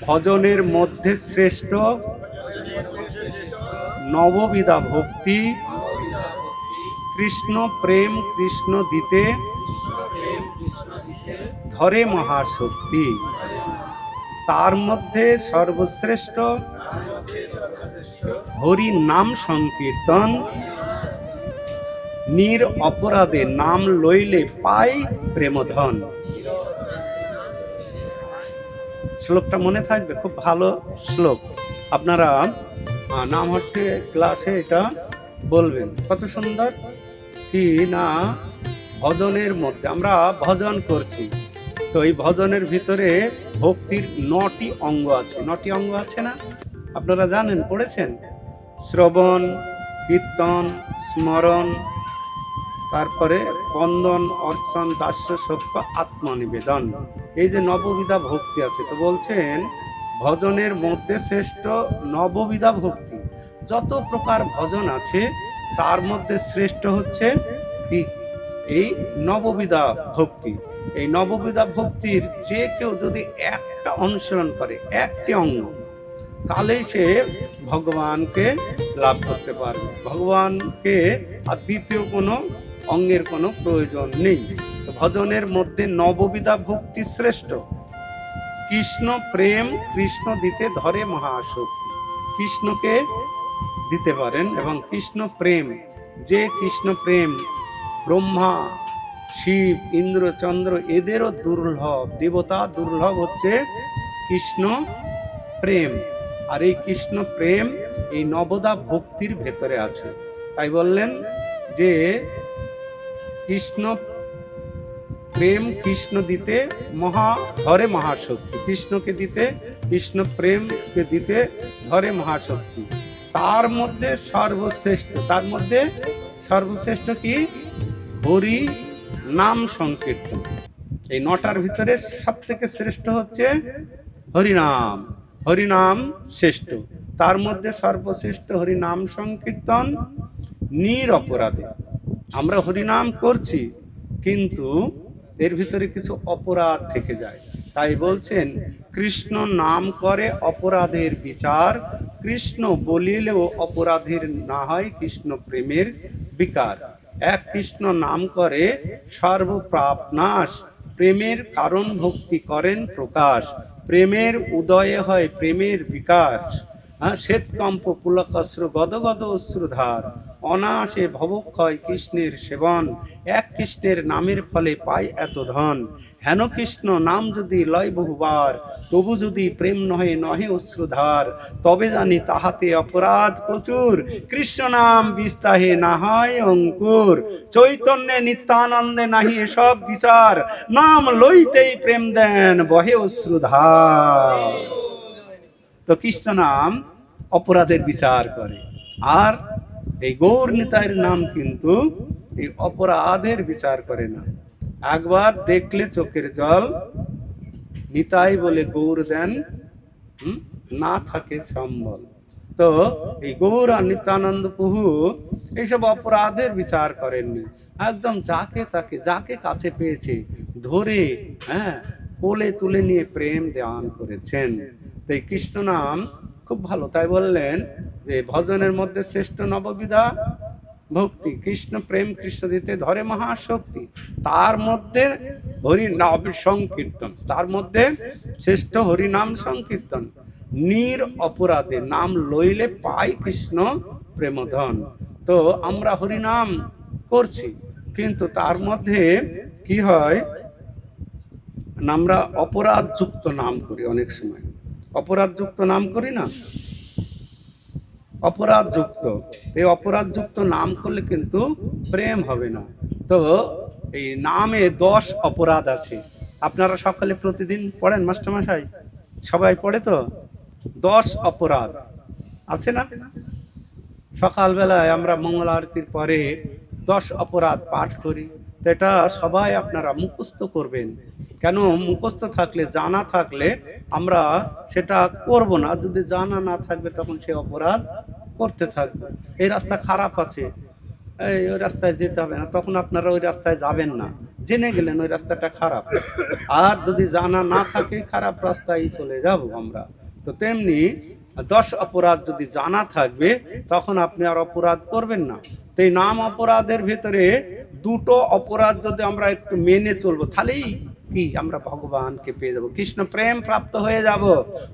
ভজনের মধ্যে শ্রেষ্ঠ নববিধা ভক্তি, কৃষ্ণ প্রেম কৃষ্ণ দিতে ধরে মহাশক্তি। তার মধ্যে সর্বশ্রেষ্ঠ হরি নাম সংকীর্তন, নির অপরাধে নাম লইলে পাই প্রেমধন। শ্লোকটা মনে থাকবে, খুব ভালো শ্লোক। আপনারা নাম হচ্ছে ক্লাসে এটা বলবেন। কত সুন্দর কি না, ভজনের মধ্যে আমরা ভজন করছি, তো এই ভজনের ভিতরে ভক্তির 9টি অঙ্গ আছে। 9টি অঙ্গ আছে না, আপনারা জানেন, পড়েছেন? শ্রবণ, কীর্তন, স্মরণ, তারপরে বন্দন, অর্চন, দাস্য, সখ্য, আত্মনিবেদন। এই যে নববিধা ভক্তি আছে, তো বলছেন ভজনের মধ্যে শ্রেষ্ঠ নববিধা ভক্তি। যত প্রকার ভজন আছে তার মধ্যে শ্রেষ্ঠ হচ্ছে কি? এই নববিধা ভক্তি। এই নববিধা ভক্তির যে কেউ যদি একটা অনুসরণ করে, একটি অঙ্গ, তাহলেই সে ভগবানকে লাভ করতে পারবে। ভগবানকে আর দ্বিতীয় কোনো অঙ্গের কোনো প্রয়োজন নেই। তো ভজনের মধ্যে নববিধা ভক্তি শ্রেষ্ঠ। কৃষ্ণ প্রেম কৃষ্ণ দিতে ধরে মহাশক্তি। কৃষ্ণকে দিতে পারেন, এবং কৃষ্ণ প্রেম, যে কৃষ্ণ প্রেম ব্রহ্মা, শিব, ইন্দ্র, চন্দ্র এদেরও দুর্লভ, দেবতা দুর্লভ হচ্ছে কৃষ্ণ প্রেম। আর এই কৃষ্ণ প্রেম এই নবদা ভক্তির ভেতরে আছে। তাই বললেন যে কৃষ্ণ প্রেম কৃষ্ণ দিতে ধরে মহাশক্তি। কৃষ্ণকে দিতে, কৃষ্ণ প্রেমকে দিতে ধরে মহাশক্তি। তার মধ্যে সর্বশ্রেষ্ঠ, তার মধ্যে সর্বশ্রেষ্ঠ কি? হরি নাম সংকীর্তন। এই 9টার ভিতরে সব থেকে শ্রেষ্ঠ হচ্ছে হরিনাম। হরিনাম শ্রেষ্ঠ। তার মধ্যে সর্বশ্রেষ্ঠ হরিনাম সংকীর্তন, নির অপরাধে। আমরা হরিনাম করছি, কিন্তু এর ভিতরে কিছু অপরাধ থেকে যায়। তাই বলছেন কৃষ্ণ নাম করে অপরাধের বিচার, কৃষ্ণ বলিলেও অপরাধীর না হয় কৃষ্ণ প্রেমের বিকার। এক কৃষ্ণ নাম করে সর্বপাপ নাশ, প্রেমের কারণ ভক্তি করেন প্রকাশ। প্রেমের উদয়ে হয় প্রেমের বিকাশ, শ্বেতকম্প পুলকশ্রু গদগদ অশ্রুধার। অনায়াসে ভবক্ষয় কৃষ্ণের সেবন, এক কৃষ্ণের নামের ফলে পায় এত ধন। হেন কৃষ্ণ নাম যদি লয় বহুবার, তবু যদি প্রেম নহে নহে অশ্রুধার। তবে জানি তাহাতে অপরাধ প্রচুর, কৃষ্ণ নাম বিস্তাহে না হয় অঙ্কুর। চৈতন্যে নিত্যানন্দে নাহি এসব বিচার, নাম লইতেই প্রেম দেন বহে অশ্রুধার। তো কৃষ্ণ নাম অপরাধের বিচার করে, আর এই গৌর নিতাইয়ের নাম কিন্তু এই অপরাধের বিচার করে না। একবার দেখলে চোখের জল, নিতাই বলে গৌর দেন, না থাকে সম্বল। তো এই গৌর আর নিত্যানন্দ প্রভু এইসব অপরাধের বিচার করেননি। একদম যাকে তাকে, যাকে কাছে পেয়েছে ধরে কোলে তুলে নিয়ে প্রেম দান করেছেন। তো এই কৃষ্ণ নাম খুব ভালো। তাই বললেন যে ভজনের মধ্যে শ্রেষ্ঠ নববিধা ভক্তি, কৃষ্ণ প্রেম কৃষ্ণ দিতে ধরে মহাশক্তি। তার মধ্যে হরিনাম সংকীর্তন, তার মধ্যে শ্রেষ্ঠ হরিনাম সংকীর্তন। নির অপরাধে নাম লইলে পাই কৃষ্ণ প্রেমধন। তো আমরা হরিনাম করছি, কিন্তু তার মধ্যে কি হয়, আমরা অপরাধ যুক্ত নাম করি। অনেক সময় অপরাধ যুক্ত নাম করি না, অপরাধ যুক্ত। এই অপরাধ যুক্ত নাম করলে কিন্তু প্রেম হবে না। তো এই নামে 10 অপরাধ আছে। আপনারা সকালে প্রতিদিন পড়েন মাস্টারমশাই? সবাই পড়ে তো? 10 অপরাধ আছে না? সকালবেলায় আমরা মঙ্গল আরতির পরে 10 অপরাধ পাঠ করি। তো এটা সবাই আপনারা মুখস্থ করবেন। কেন? মুখস্থ থাকলে, জানা থাকলে আমরা সেটা করব না। যদি জানা না থাকবে তখন সে অপরাধ করতে থাকবে। এই রাস্তা খারাপ আছে, ওই রাস্তায় যেতে হবে না, তখন আপনারা ওই রাস্তায় যাবেন না। জেনে গেলেন ওই রাস্তাটা খারাপ, আর যদি জানা না থাকে খারাপ রাস্তায় চলে যাব আমরা। তো তেমনি 10 অপরাধ যদি জানা থাকবে তখন আপনি আর অপরাধ করবেন না। তো এই নাম অপরাধের ভিতরে দুটো অপরাধ যদি আমরা একটু মেনে চলবো তাহলেই কি আমরা ভগবানকে পেয়ে যাব, কৃষ্ণ প্রেম প্রাপ্ত হয়ে যাব।